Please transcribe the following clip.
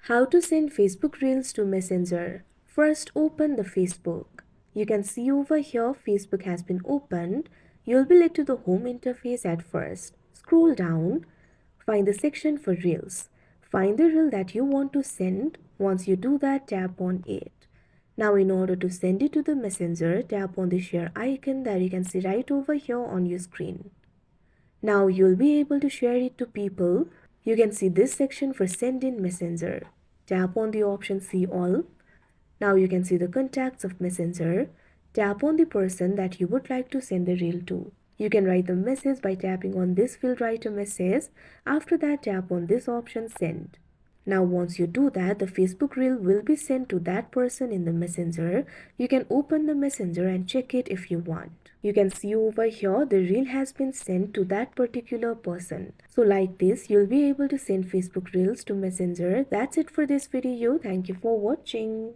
How to send Facebook Reels to Messenger. First, open the Facebook. You can see over here Facebook has been opened. You'll be led to the home interface at first. Scroll down, find the section for Reels. Find the reel that you want to send. Once you do that, tap on it. Now in order to send it to the Messenger, tap on the share icon that you can see right over here on your screen. Now you'll be able to share it to people. You can see this section for send in Messenger. Tap on the option see all. Now you can see the contacts of Messenger. Tap on the person that you would like to send the reel to. You can write the message by tapping on this field write a message. After that, tap on this option send. Now once you do that, the Facebook reel will be sent to that person in the Messenger. You can open the Messenger and check it if you want. You can see over here the reel has been sent to that particular person. So like this, you'll be able to send Facebook reels to Messenger. That's it for this video. Thank you for watching.